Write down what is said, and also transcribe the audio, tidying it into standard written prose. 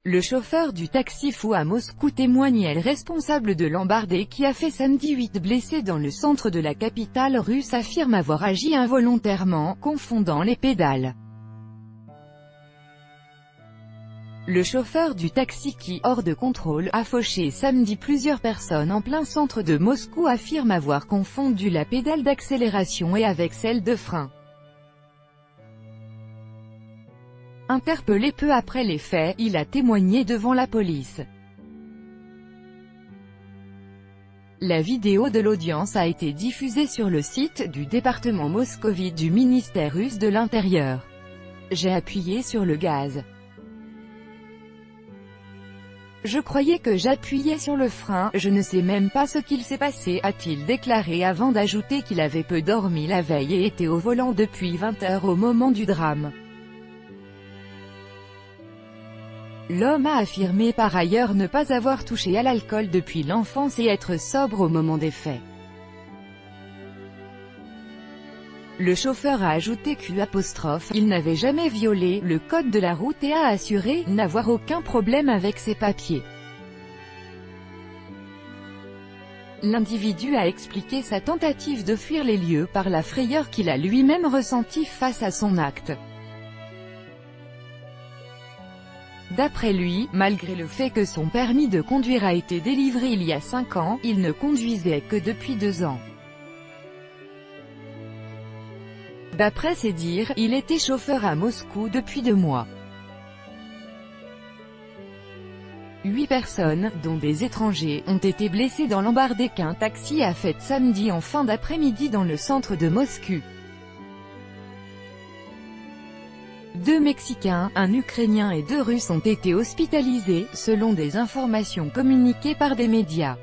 Le chauffeur du taxi fou à Moscou témoignait, le responsable de l'embardée qui a fait samedi 8 blessés dans le centre de la capitale russe affirme avoir agi involontairement, confondant les pédales. Le chauffeur du taxi qui, hors de contrôle, a fauché samedi plusieurs personnes en plein centre de Moscou affirme avoir confondu la pédale d'accélération et avec celle de frein. Interpellé peu après les faits, il a témoigné devant la police. La vidéo de l'audience a été diffusée sur le site du département moscovite du ministère russe de l'Intérieur. J'ai appuyé sur le gaz. Je croyais que j'appuyais sur le frein, je ne sais même pas ce qu'il s'est passé, a-t-il déclaré avant d'ajouter qu'il avait peu dormi la veille et était au volant depuis 20 h au moment du drame. L'homme a affirmé par ailleurs ne pas avoir touché à l'alcool depuis l'enfance et être sobre au moment des faits. Le chauffeur a ajouté qu'il n'avait jamais violé le code de la route et a assuré n'avoir aucun problème avec ses papiers. L'individu a expliqué sa tentative de fuir les lieux par la frayeur qu'il a lui-même ressentie face à son acte. D'après lui, malgré le fait que son permis de conduire a été délivré il y a 5 ans, il ne conduisait que depuis 2 ans. D'après ses dires, il était chauffeur à Moscou depuis 2 mois. 8 personnes, dont des étrangers, ont été blessées dans l'embardée qu'un taxi a faite samedi en fin d'après-midi dans le centre de Moscou. 2 Mexicains, un Ukrainien et 2 Russes ont été hospitalisés, selon des informations communiquées par des médias.